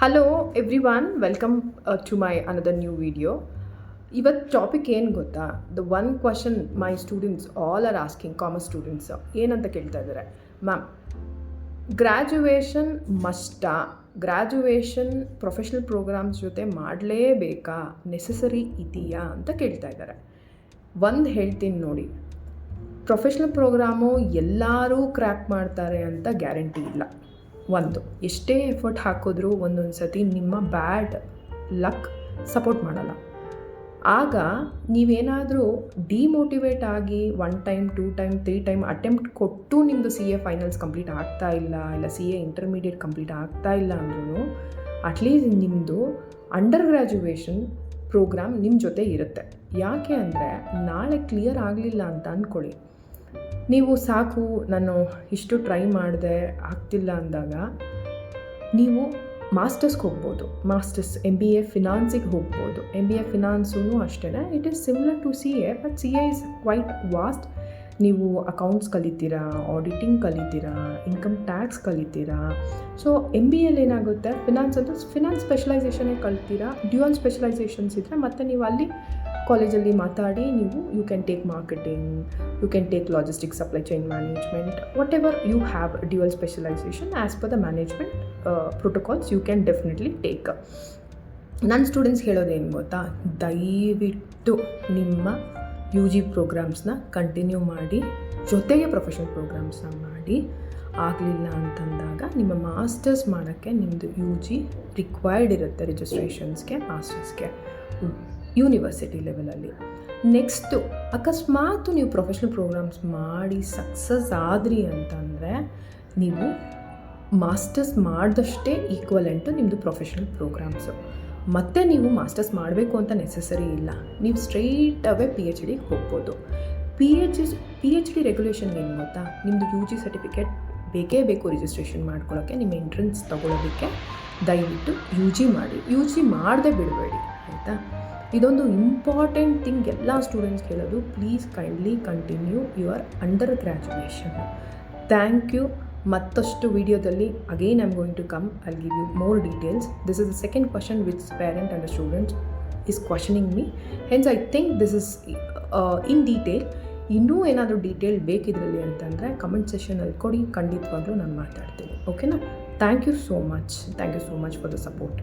Hello everyone, welcome to my another new video. ಇವತ್ತು topic ಏನು ಗೊತ್ತಾ? The one question my students all are asking, commerce students ಏನಂತ ಕೇಳ್ತಾ ಇದ್ದಾರೆ, ma'am graduation ಮಸ್ಟಾ? ಗ್ರ್ಯಾಜುಯೇಷನ್ ಪ್ರೊಫೆಷ್ನಲ್ ಪ್ರೋಗ್ರಾಮ್ಸ್ ಜೊತೆ ಮಾಡಲೇಬೇಕಾ? ನೆಸಸರಿ ಇದೆಯಾ ಅಂತ ಕೇಳ್ತಾ ಇದ್ದಾರೆ. ಒಂದು ಹೇಳ್ತೀನಿ ನೋಡಿ, ಪ್ರೊಫೆಷ್ನಲ್ ಪ್ರೋಗ್ರಾಮು ಎಲ್ಲರೂ ಕ್ರ್ಯಾಕ್ ಮಾಡ್ತಾರೆ ಅಂತ ಗ್ಯಾರಂಟಿ ಇಲ್ಲ. ಒಂದು ಎಷ್ಟೇ ಎಫರ್ಟ್ ಹಾಕಿದ್ರೂ ಒಂದೊಂದು ಸತಿ ನಿಮ್ಮ ಬ್ಯಾಡ್ ಲಕ್ ಸಪೋರ್ಟ್ ಮಾಡಲ್ಲ. ಆಗ ನೀವೇನಾದರೂ ಡಿಮೋಟಿವೇಟ್ ಆಗಿ 1 ಟೈಮ್ 2 ಟೈಮ್ 3 ಟೈಮ್ ಅಟೆಂಪ್ಟ್ ಕೊಟ್ಟು ನಿಮ್ಮದು CA ಫೈನಲ್ಸ್ ಕಂಪ್ಲೀಟ್ ಆಗ್ತಾ ಇಲ್ಲ CA ಇಂಟರ್ಮೀಡಿಯೇಟ್ ಕಂಪ್ಲೀಟ್ ಆಗ್ತಾ ಇಲ್ಲ ಅಂದ್ರೂ ಅಟ್ಲೀಸ್ಟ್ ನಿಮ್ಮದು ಅಂಡರ್ ಗ್ರ್ಯಾಜುಯೇಷನ್ ಪ್ರೋಗ್ರಾಮ್ ನಿಮ್ಮ ಜೊತೆ ಇರುತ್ತೆ. ಯಾಕೆ ಅಂದರೆ ನಾಳೆ ಕ್ಲಿಯರ್ ಆಗಲಿಲ್ಲ ಅಂತ ಅಂದ್ಕೊಳ್ಳಿ, ನೀವು ಸಾಕು ನಾನು ಇಷ್ಟು ಟ್ರೈ ಮಾಡಿದೆ ಆಗ್ತಿಲ್ಲ ಅಂದಾಗ ನೀವು ಮಾಸ್ಟರ್ಸ್ಗೆ ಹೋಗ್ಬೋದು. ಮಾಸ್ಟರ್ಸ್ MBA ಫಿನಾನ್ಸಿಗೆ ಹೋಗ್ಬೋದು. MBA ಫಿನಾನ್ಸೂ ಅಷ್ಟೇ, it is similar to CA, but CA is quite vast. ನೀವು ಅಕೌಂಟ್ಸ್ ಕಲಿತೀರಾ, ಆಡಿಟಿಂಗ್ ಕಲಿತೀರಾ, ಇನ್ಕಮ್ ಟ್ಯಾಕ್ಸ್ ಕಲಿತೀರಾ. ಸೊ MBAಲ್ಲಿ ಏನಾಗುತ್ತೆ, ಫಿನಾನ್ಸ್ ಅಂತ ಫಿನಾನ್ಸ್ ಸ್ಪೆಷಲೈಸೇಷನ್ನೇ ಕಲ್ತೀರಾ. ಡ್ಯುಯಲ್ ಸ್ಪೆಷಲೈಸೇಷನ್ಸ್ ಇದ್ದರೆ ಮತ್ತು ನೀವು ಅಲ್ಲಿ ಕಾಲೇಜಲ್ಲಿ ಮಾತಾಡಿ ನೀವು you can take marketing, you can take logistics, supply chain management, what you have dual specialisation as per the management protocols you can definitely take. ನನ್ನ ಸ್ಟೂಡೆಂಟ್ಸ್ ಹೇಳೋದೇನು ಗೊತ್ತಾ, ದಯವಿಟ್ಟು ನಿಮ್ಮ UG ಪ್ರೋಗ್ರಾಮ್ಸ್ನ ಕಂಟಿನ್ಯೂ ಮಾಡಿ, ಜೊತೆಗೆ ಪ್ರೊಫೆಷನಲ್ ಪ್ರೋಗ್ರಾಮ್ಸ್ನ ಮಾಡಿ. ಆಗಲಿಲ್ಲ ಅಂತಂದಾಗ ನಿಮ್ಮ ಮಾಸ್ಟರ್ಸ್ ಮಾಡೋಕ್ಕೆ ನಿಮ್ಮದು UG ರಿಕ್ವೈರ್ಡ್ ಇರುತ್ತೆ ರಿಜಿಸ್ಟ್ರೇಷನ್ಸ್ಗೆ, ಮಾಸ್ಟರ್ಸ್ಗೆ ಯೂನಿವರ್ಸಿಟಿ ಲೆವೆಲಲ್ಲಿ. ನೆಕ್ಸ್ಟು ಅಕಸ್ಮಾತ್ ನೀವು ಪ್ರೊಫೆಷ್ನಲ್ ಪ್ರೋಗ್ರಾಮ್ಸ್ ಮಾಡಿ ಸಕ್ಸಸ್ ಆದ್ರಿ ಅಂತಂದರೆ ನೀವು ಮಾಸ್ಟರ್ಸ್ ಮಾಡಿದಷ್ಟೇ ಈಕ್ವಲೆಂಟು ನಿಮ್ಮದು ಪ್ರೊಫೆಷ್ನಲ್ ಪ್ರೋಗ್ರಾಮ್ಸು. ಮತ್ತು ನೀವು ಮಾಸ್ಟರ್ಸ್ ಮಾಡಬೇಕು ಅಂತ ನೆಸಸರಿ ಇಲ್ಲ, ನೀವು ಸ್ಟ್ರೈಟ್ ಅವೇ PhDಗೆ ಹೋಗ್ಬೋದು. PhD ರೆಗ್ಯುಲೇಷನ್ ಏನು ಗೊತ್ತಾ, ನಿಮ್ಮದು UG ಸರ್ಟಿಫಿಕೇಟ್ ಬೇಕೇ ಬೇಕು ರಿಜಿಸ್ಟ್ರೇಷನ್ ಮಾಡ್ಕೊಳ್ಳೋಕ್ಕೆ, ನಿಮ್ಮ ಎಂಟ್ರೆನ್ಸ್ ತೊಗೊಳೋದಕ್ಕೆ. ದಯವಿಟ್ಟು UG ಮಾಡಿ, UG ಮಾಡದೆ ಬಿಡಬೇಡಿ, ಆಯಿತಾ? ಇದೊಂದು ಇಂಪಾರ್ಟೆಂಟ್ ಥಿಂಗ್ ಎಲ್ಲ ಸ್ಟೂಡೆಂಟ್ಸ್ ಹೇಳೋದು. Please kindly continue your under graduation. Thank you. ಮತ್ತಷ್ಟು ವಿಡಿಯೋದಲ್ಲಿ again I am going to come, I will give you more details. This is the second question which parent and students is questioning me. Hence I think this is in detail. ಇನ್ನೂ ಏನಾದರೂ detail ಬೇಕಿದ್ರಲ್ಲಿ ಅಂತಂದರೆ comment ಸೆಷನಲ್ಲಿ ಕೊಡಿ, ಖಂಡಿತವಾಗ್ಲೂ ನಾನು ಮಾತಾಡ್ತೀನಿ. ಓಕೆನಾ? Thank you so much for the support.